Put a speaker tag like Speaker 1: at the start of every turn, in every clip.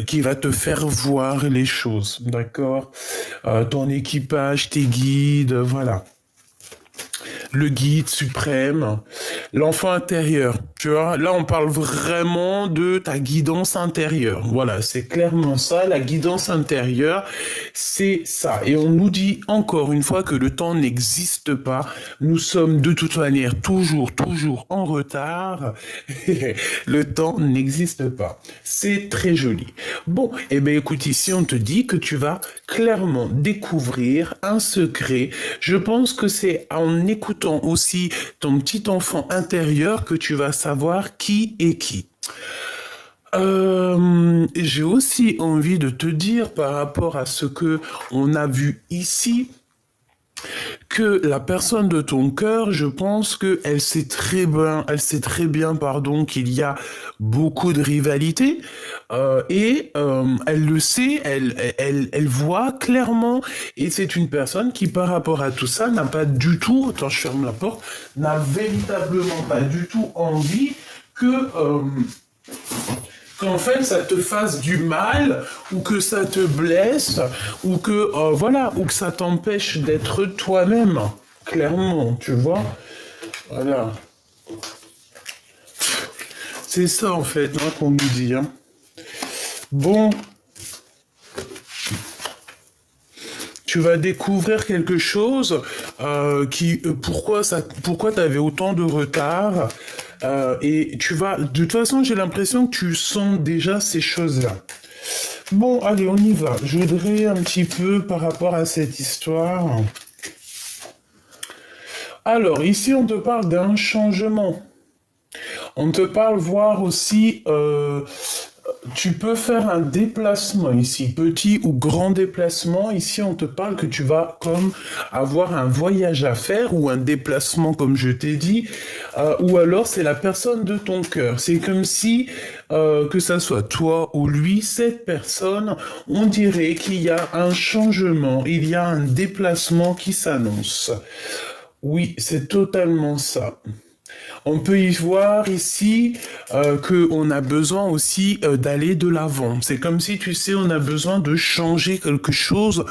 Speaker 1: qui va te faire voir les choses, d'accord? Ton équipage, tes guides, voilà. Le guide suprême, l'enfant intérieur. Tu vois, là, on parle vraiment de ta guidance intérieure. Voilà, c'est clairement ça. La guidance intérieure, c'est ça. Et on nous dit encore une fois que le temps n'existe pas. Nous sommes de toute manière toujours en retard. Le temps n'existe pas. C'est très joli. Bon, eh bien, écoute, ici, on te dit que tu vas clairement découvrir un secret. Je pense que c'est en écoutant aussi ton petit enfant intérieur que tu vas savoir qui est qui. J'ai aussi envie de te dire par rapport à ce que on a vu ici, que la personne de ton cœur, je pense que elle sait très bien, pardon, qu'il y a beaucoup de rivalité elle le sait, elle voit clairement, et c'est une personne qui, par rapport à tout ça, n'a pas du tout, attends, je ferme la porte, n'a véritablement pas du tout envie que qu'en fait ça te fasse du mal ou que ça te blesse ou que voilà ou que ça t'empêche d'être toi-même clairement tu vois voilà c'est ça en fait hein, qu'on nous dit hein. Bon tu vas découvrir quelque chose pourquoi t'avais autant de retard et tu vas de toute façon j'ai l'impression que tu sens déjà ces choses-là. Bon, allez, on y va. Je voudrais un petit peu par rapport à cette histoire. Alors, ici, on te parle d'un changement. On te parle voir aussi, tu peux faire un déplacement ici, petit ou grand déplacement. Ici, on te parle que tu vas comme avoir un voyage à faire ou un déplacement, comme je t'ai dit, ou alors c'est la personne de ton cœur. C'est comme si, que ça soit toi ou lui, cette personne, on dirait qu'il y a un changement, il y a un déplacement qui s'annonce. Oui, c'est totalement ça. On peut y voir ici qu'on a besoin aussi d'aller de l'avant. C'est comme si, tu sais, on a besoin de changer quelque chose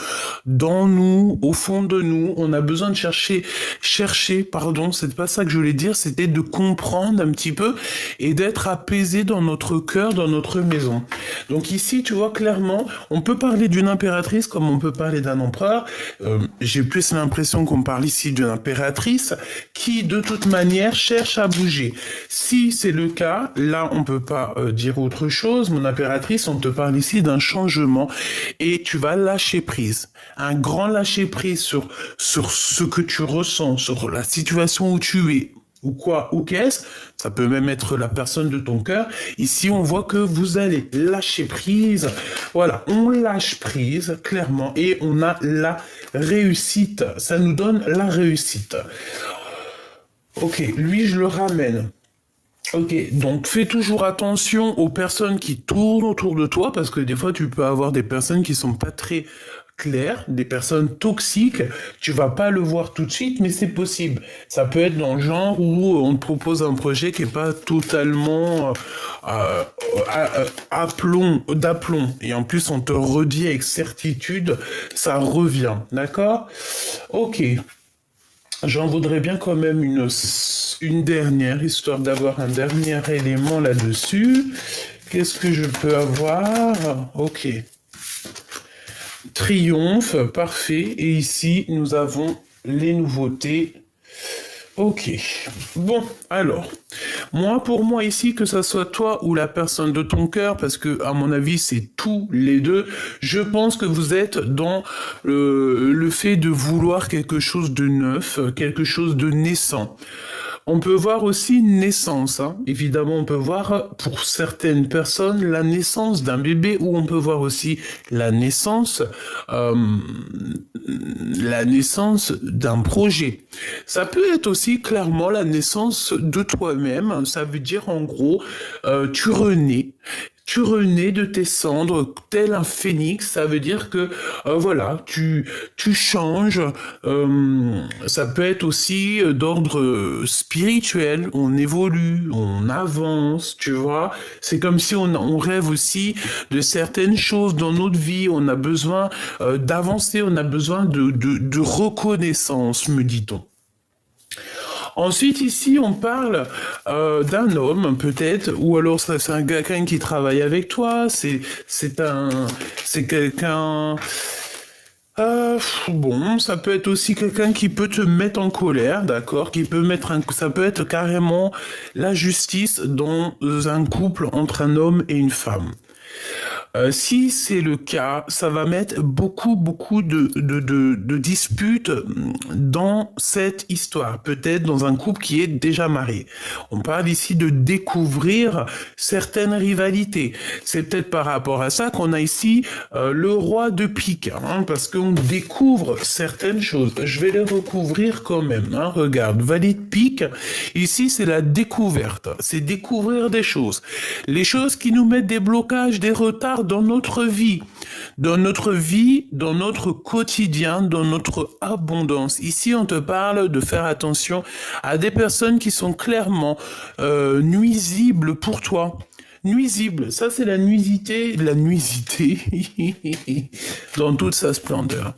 Speaker 1: dans nous, au fond de nous. On a besoin de pardon, c'est pas ça que je voulais dire, c'était de comprendre un petit peu et d'être apaisé dans notre cœur, dans notre maison. Donc ici, tu vois clairement, on peut parler d'une impératrice comme on peut parler d'un empereur. J'ai plus l'impression qu'on parle ici d'une impératrice qui, de toute manière, cherche à bouger. Si c'est le cas, là, on peut pas dire autre chose. Mon impératrice, on te parle ici d'un changement et tu vas lâcher prise. Un grand lâcher prise sur ce que tu ressens, sur la situation où tu es ou quoi, ou qu'est-ce, ça peut même être la personne de ton cœur. Ici, on voit que vous allez lâcher prise. Voilà, on lâche prise, clairement, et on a la réussite. Ça nous donne la réussite. Ok, lui, je le ramène. Ok, donc fais toujours attention aux personnes qui tournent autour de toi, parce que des fois, tu peux avoir des personnes qui sont pas très claires, des personnes toxiques. Tu vas pas le voir tout de suite, mais c'est possible. Ça peut être dans le genre où on te propose un projet qui est pas totalement d'aplomb. Et en plus, on te redit avec certitude, ça revient. D'accord? Ok. J'en voudrais bien quand même une dernière, histoire d'avoir un dernier élément là-dessus. Qu'est-ce que je peux avoir? Ok. Triomphe, parfait. Et ici, nous avons les nouveautés. Ok. Bon, alors, pour moi ici, que ça soit toi ou la personne de ton cœur, parce que à mon avis c'est tous les deux, je pense que vous êtes dans le fait de vouloir quelque chose de neuf, quelque chose de naissant. On peut voir aussi une naissance, hein. Évidemment, on peut voir pour certaines personnes la naissance d'un bébé, ou on peut voir aussi la naissance, euh, la naissance d'un projet. Ça peut être aussi clairement la naissance de toi-même. Ça veut dire en gros, tu renais. tu renais de tes cendres tel un phénix. Ça veut dire que voilà, tu changes. Ça peut être aussi d'ordre spirituel. On évolue, on avance, tu vois. C'est comme si on rêve aussi de certaines choses dans notre vie. On a besoin d'avancer, on a besoin de reconnaissance, me dit-on. Ensuite, ici, on parle d'un homme, peut-être, ou alors c'est quelqu'un qui travaille avec toi, c'est quelqu'un. Bon, ça peut être aussi quelqu'un qui peut te mettre en colère, d'accord, ça peut être carrément la justice dans un couple entre un homme et une femme. Si c'est le cas, ça va mettre beaucoup de disputes dans cette histoire, peut-être dans un couple qui est déjà marié. On parle ici de découvrir certaines rivalités. C'est peut-être par rapport à ça qu'on a ici le roi de pique, hein, parce qu'on découvre certaines choses. Je vais les recouvrir quand même. Hein. Regarde, valet de pique, ici c'est la découverte, c'est découvrir des choses. Les choses qui nous mettent des blocages, des retards dans notre vie, dans notre quotidien, dans notre abondance. Ici, on te parle de faire attention à des personnes qui sont clairement nuisibles pour toi. Nuisible, ça c'est la nuisité dans toute sa splendeur.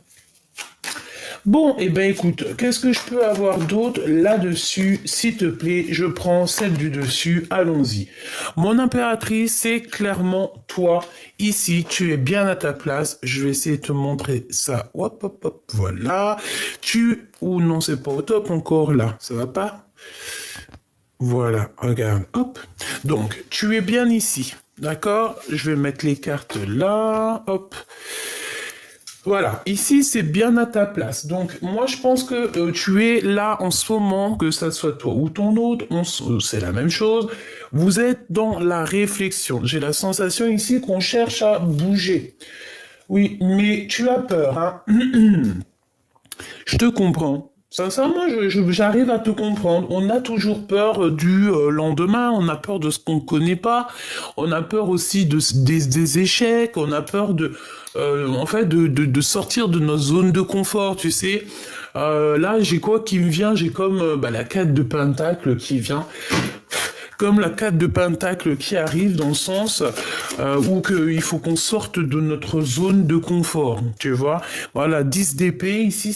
Speaker 1: Bon, eh ben écoute, qu'est-ce que je peux avoir d'autre là-dessus? S'il te plaît, je prends celle du dessus, allons-y. Mon impératrice, c'est clairement toi. Ici, tu es bien à ta place. Je vais essayer de te montrer ça. Hop, hop, hop, voilà. Ou non, c'est pas au top encore là. Ça va pas? Voilà, regarde, hop. Donc, tu es bien ici. D'accord? Je vais mettre les cartes là. Hop. Voilà, ici c'est bien à ta place. Donc moi je pense que tu es là en ce moment, que ça soit toi ou ton autre, c'est la même chose. Vous êtes dans la réflexion. J'ai la sensation ici qu'on cherche à bouger. Oui, mais tu as peur, hein. Je te comprends. Sincèrement, j'arrive à te comprendre. On a toujours peur du lendemain, on a peur de ce qu'on ne connaît pas, on a peur aussi des échecs, on a peur en fait, de sortir de notre zone de confort, tu sais. Là, j'ai quoi qui me vient? J'ai comme la 4 de pentacle qui vient. Comme la 4 de pentacle qui arrive dans le sens où il faut qu'on sorte de notre zone de confort, tu vois. Voilà, 10 d'épée, ici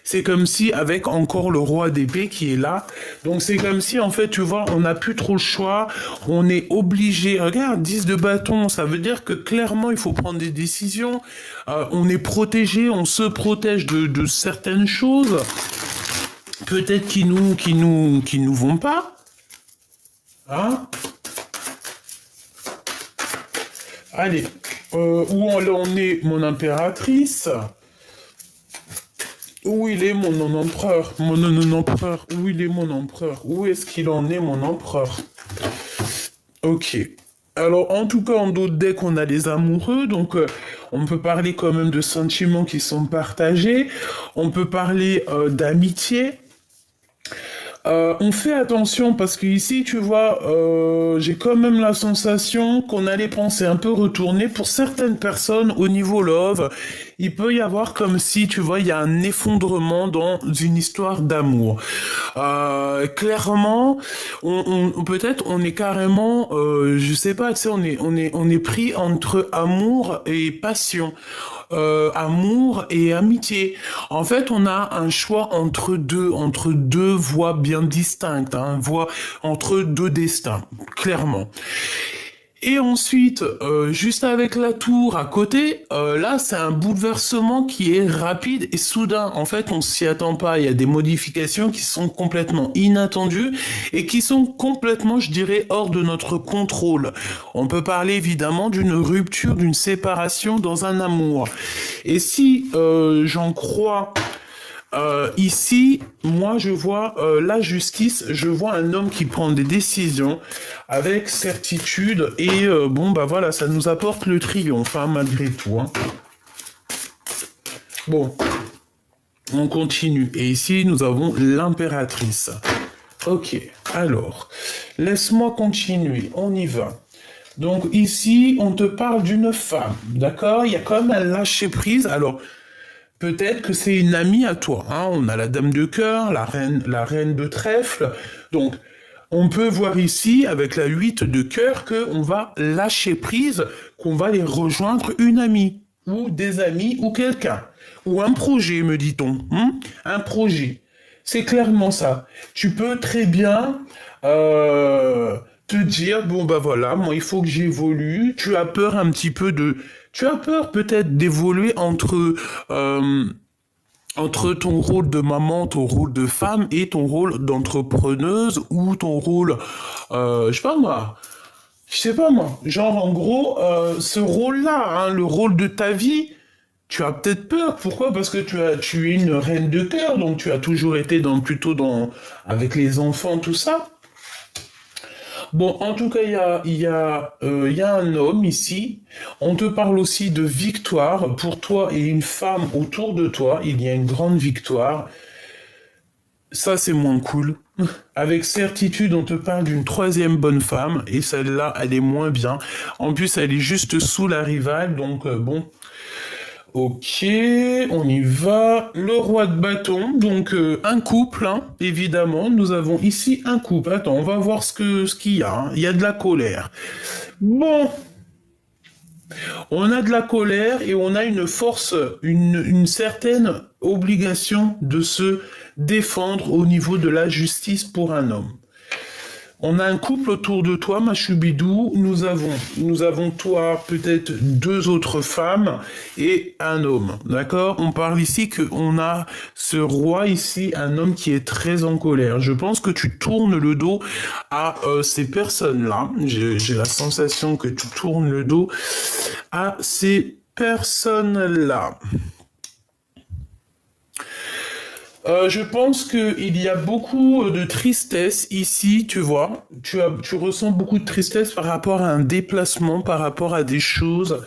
Speaker 1: c'est comme si avec encore le roi d'épée qui est là. Donc c'est comme si en fait, tu vois, on n'a plus trop le choix, on est obligé. Regarde, 10 de bâton, ça veut dire que clairement il faut prendre des décisions. On est protégé, on se protège de certaines choses, peut-être qui nous vont pas. Hein? Allez, où on est mon impératrice? Où il est mon empereur? Mon empereur, où il est mon empereur? Où est-ce qu'il en est mon empereur? Ok. Alors, en tout cas, en d'autres decks, on a les amoureux, donc on peut parler quand même de sentiments qui sont partagés, on peut parler d'amitié. On fait attention parce que ici, tu vois, j'ai quand même la sensation qu'on a les pensées un peu retournées. Pour certaines personnes, au niveau love, il peut y avoir comme si, tu vois, il y a un effondrement dans une histoire d'amour. Clairement, peut-être on est carrément, je sais pas, tu sais, on est pris entre amour et passion. Amour et amitié. En fait, on a un choix entre deux voies bien distinctes, hein, entre deux destins, clairement. Et ensuite, juste avec la tour à côté, là, c'est un bouleversement qui est rapide et soudain. En fait, on s'y attend pas. Il y a des modifications qui sont complètement inattendues et qui sont complètement, je dirais, hors de notre contrôle. On peut parler évidemment d'une rupture, d'une séparation dans un amour. Et si j'en crois ici, moi je vois la justice, je vois un homme qui prend des décisions avec certitude et bon bah voilà, ça nous apporte le triomphe hein, malgré tout. Hein. Bon, on continue et ici nous avons l'impératrice. Ok, alors, laisse-moi continuer, on y va. Donc ici, on te parle d'une femme, d'accord? Il y a quand même un lâcher-prise. Alors, peut-être que c'est une amie à toi, hein. On a la dame de cœur, la reine de trèfle. Donc, on peut voir ici, avec la 8 de cœur, qu'on va lâcher prise, qu'on va aller rejoindre une amie, ou des amis, ou quelqu'un. Ou un projet, me dit-on. Un projet. C'est clairement ça. Tu peux très bien te dire, bon bah voilà, moi il faut que j'évolue. Tu as peur un petit peu de... Tu as peur peut-être d'évoluer euh, entre ton rôle de maman, ton rôle de femme et ton rôle d'entrepreneuse ou ton rôle, je sais pas moi, genre en gros, ce rôle-là, hein, le rôle de ta vie, tu as peut-être peur. Pourquoi? Parce que tu es une reine de cœur, donc tu as toujours été plutôt avec les enfants, tout ça. Bon, en tout cas, il y a un homme ici. On te parle aussi de victoire pour toi et une femme autour de toi. Il y a une grande victoire. Ça, c'est moins cool. Avec certitude, on te parle d'une troisième bonne femme, et celle-là, elle est moins bien. En plus, elle est juste sous la rivale, donc bon. Ok, on y va. Le roi de bâton, donc un couple, hein, évidemment. Nous avons ici un couple. Attends, on va voir ce qu'il y a, hein. Il y a de la colère. Bon, on a de la colère et on a une force, une certaine obligation de se défendre au niveau de la justice pour un homme. On a un couple autour de toi, ma choubidou. Nous avons toi, peut-être deux autres femmes et un homme. D'accord? On parle ici qu'on a ce roi ici, un homme qui est très en colère. Je pense que tu tournes le dos à ces personnes-là. J'ai la sensation que tu tournes le dos à ces personnes-là. Je pense qu'il y a beaucoup de tristesse ici, tu vois. Tu ressens beaucoup de tristesse par rapport à un déplacement, par rapport à des choses.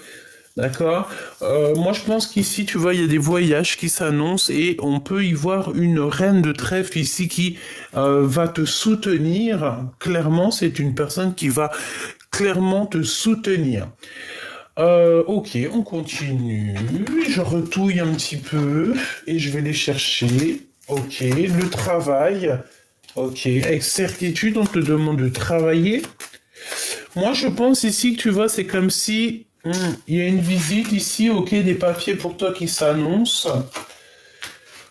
Speaker 1: D'accord? Moi, je pense qu'ici, tu vois, il y a des voyages qui s'annoncent et on peut y voir une reine de trèfle ici qui va te soutenir. Clairement, c'est une personne qui va clairement te soutenir. Ok, on continue. Je retouille un petit peu et je vais les chercher. Ok, le travail. Ok, avec certitude, on te demande de travailler. Moi, je pense ici que tu vois, c'est comme si il y a une visite ici, ok, des papiers pour toi qui s'annoncent.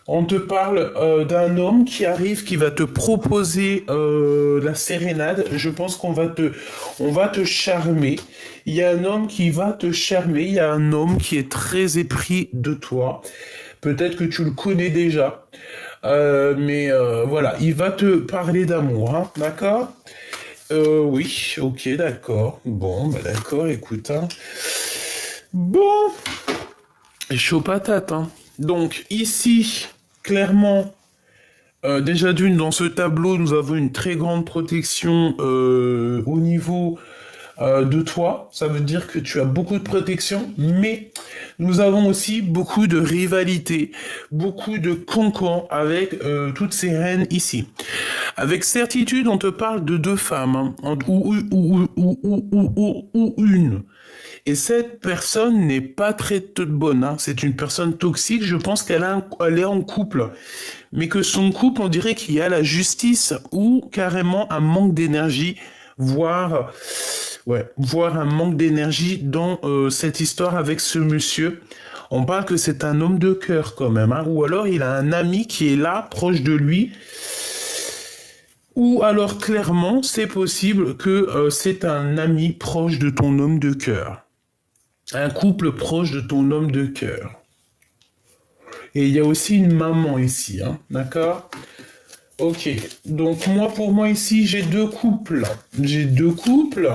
Speaker 1: On te parle d'un homme qui arrive, qui va te proposer la sérénade. Je pense on va te charmer. Il y a un homme qui va te charmer. Il y a un homme qui est très épris de toi. Peut-être que tu le connais déjà. Mais voilà, il va te parler d'amour, hein, d'accord? Oui, ok, d'accord. Bon, bah d'accord, écoute, hein. Bon, chaud patate, hein. Donc, ici, clairement, déjà d'une, dans ce tableau, nous avons une très grande protection au niveau de toi. Ça veut dire que tu as beaucoup de protection, mais nous avons aussi beaucoup de rivalité, beaucoup de cancans avec toutes ces reines ici. Avec certitude, on te parle de deux femmes, hein, ou une. Et cette personne n'est pas très bonne, hein. C'est une personne toxique. Je pense elle est en couple. Mais que son couple, on dirait qu'il y a la justice ou carrément un manque d'énergie, voire, voire un manque d'énergie dans cette histoire avec ce monsieur. On parle que c'est un homme de cœur quand même, hein. Ou alors il a un ami qui est là, proche de lui. Ou alors clairement, c'est possible que c'est un ami proche de ton homme de cœur. Un couple proche de ton homme de cœur. Et il y a aussi une maman ici, hein, d'accord? Ok, donc pour moi ici, j'ai deux couples. J'ai deux couples.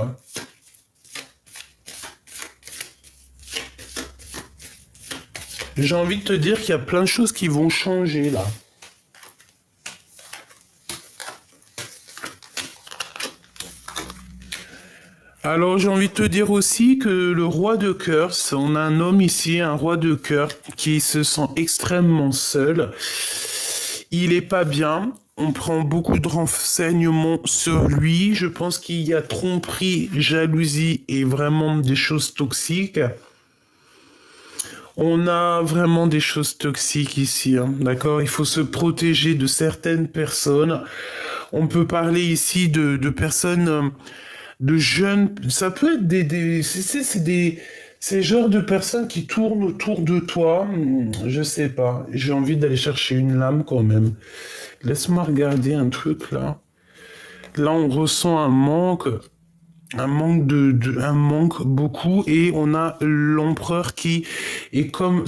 Speaker 1: J'ai envie de te dire qu'il y a plein de choses qui vont changer là. Alors j'ai envie de te dire aussi que le roi de cœur, on a un homme ici, un roi de cœur, qui se sent extrêmement seul. Il est pas bien. On prend beaucoup de renseignements sur lui. Je pense qu'il y a tromperie, jalousie et vraiment des choses toxiques. On a vraiment des choses toxiques ici, hein, d'accord? Il faut se protéger de certaines personnes. On peut parler ici de personnes, de jeunes. Ça peut être c'est le genre de personnes qui tournent autour de toi. Je sais pas. J'ai envie d'aller chercher une lame quand même. Laisse-moi regarder un truc là. Là, on ressent un manque beaucoup, et on a l'empereur qui est comme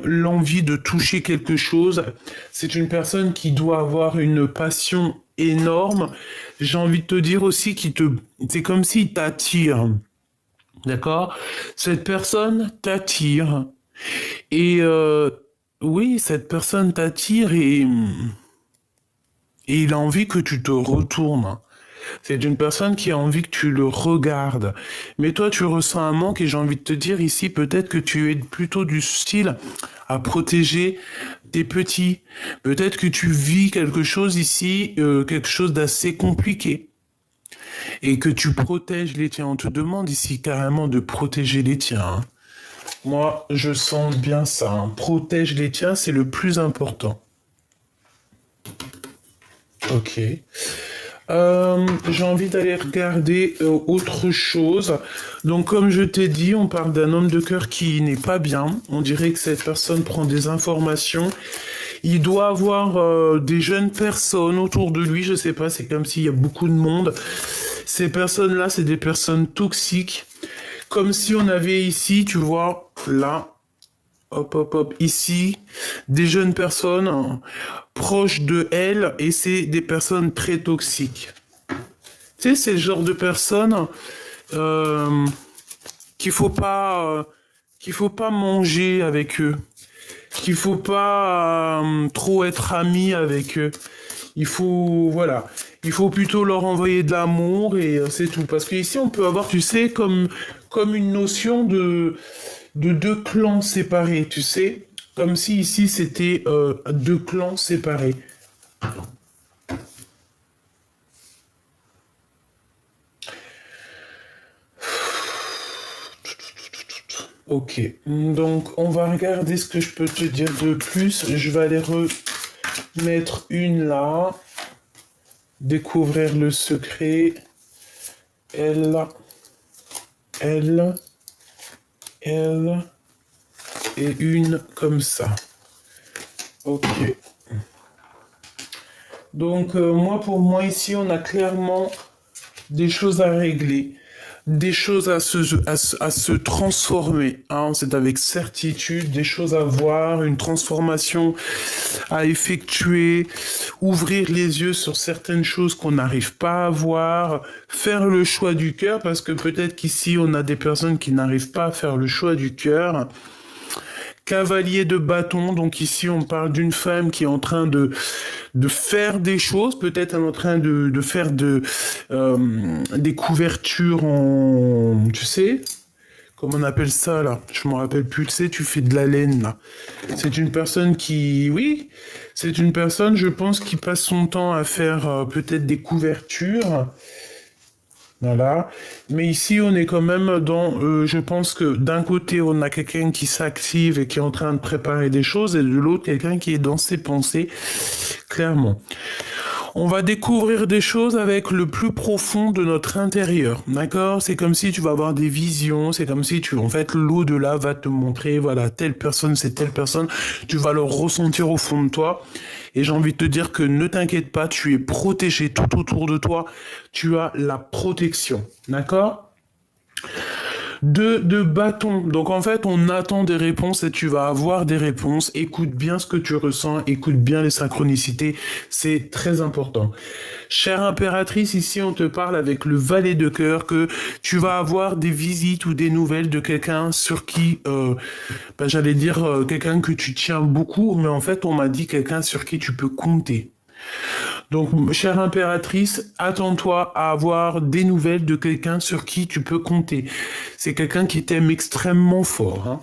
Speaker 1: l'envie de toucher quelque chose. C'est une personne qui doit avoir une passion énorme. J'ai envie de te dire aussi c'est comme s'il t'attire. D'accord? Cette personne t'attire. Et oui, cette personne t'attire, et il a envie que tu te retournes. C'est une personne qui a envie que tu le regardes. Mais toi, tu ressens un manque, et j'ai envie de te dire ici, peut-être que tu es plutôt du style à protéger tes petits. Peut-être que tu vis quelque chose ici, quelque chose d'assez compliqué, et que tu protèges les tiens. On te demande ici carrément de protéger les tiens, hein. Moi, je sens bien ça, hein. Protège les tiens, c'est le plus important. Ok. J'ai envie d'aller regarder autre chose. Donc, comme je t'ai dit, on parle d'un homme de cœur qui n'est pas bien. On dirait que cette personne prend des informations. Il doit avoir des jeunes personnes autour de lui. Je sais pas, c'est comme s'il y a beaucoup de monde. Ces personnes-là, c'est des personnes toxiques. Comme si on avait ici, tu vois, là, hop, hop, hop, ici, des jeunes personnes, hein, proches de elle, et c'est des personnes très toxiques. Tu sais, c'est le genre de personnes euh, qu'il faut pas, qu'il faut pas manger avec eux, qu'il faut pas trop être ami avec eux. Voilà, il faut plutôt leur envoyer de l'amour, et c'est tout. Parce qu'ici, on peut avoir, tu sais, comme une notion de deux clans séparés, tu sais. Comme si ici, c'était deux clans séparés. Ok, donc on va regarder ce que je peux te dire de plus. Je vais aller remettre une là. Découvrir le secret. Elle, elle, elle, et une comme ça. Ok. Donc moi, pour moi, ici, on a clairement des choses à régler, des choses à se transformer, hein. C'est avec certitude, des choses à voir, une transformation à effectuer, ouvrir les yeux sur certaines choses qu'on n'arrive pas à voir, faire le choix du cœur, parce que peut-être qu'ici, on a des personnes qui n'arrivent pas à faire le choix du cœur. Cavalier de bâton, donc ici on parle d'une femme qui est en train de faire des choses, peut-être elle est en train de faire des couvertures en, tu sais, comment on appelle ça là, je me rappelle plus, tu sais, tu fais de la laine là. C'est une personne qui, oui, c'est une personne, je pense, qui passe son temps à faire peut-être des couvertures. Voilà. Mais ici, on est quand même je pense que d'un côté, on a quelqu'un qui s'active et qui est en train de préparer des choses, et de l'autre, quelqu'un qui est dans ses pensées, clairement. On va découvrir des choses avec le plus profond de notre intérieur, d'accord? C'est comme si tu vas avoir des visions, c'est comme si en fait, l'au-delà va te montrer, voilà, telle personne, c'est telle personne, tu vas le ressentir au fond de toi. Et j'ai envie de te dire que ne t'inquiète pas, tu es protégé tout autour de toi, tu as la protection, d'accord? De bâton. Donc en fait, on attend des réponses, et tu vas avoir des réponses. Écoute bien ce que tu ressens, écoute bien les synchronicités, c'est très important. Chère impératrice, ici on te parle avec le valet de cœur que tu vas avoir des visites ou des nouvelles de quelqu'un sur qui, j'allais dire quelqu'un que tu tiens beaucoup, mais en fait on m'a dit quelqu'un sur qui tu peux compter. Donc, chère impératrice, attends-toi à avoir des nouvelles de quelqu'un sur qui tu peux compter. C'est quelqu'un qui t'aime extrêmement fort, hein.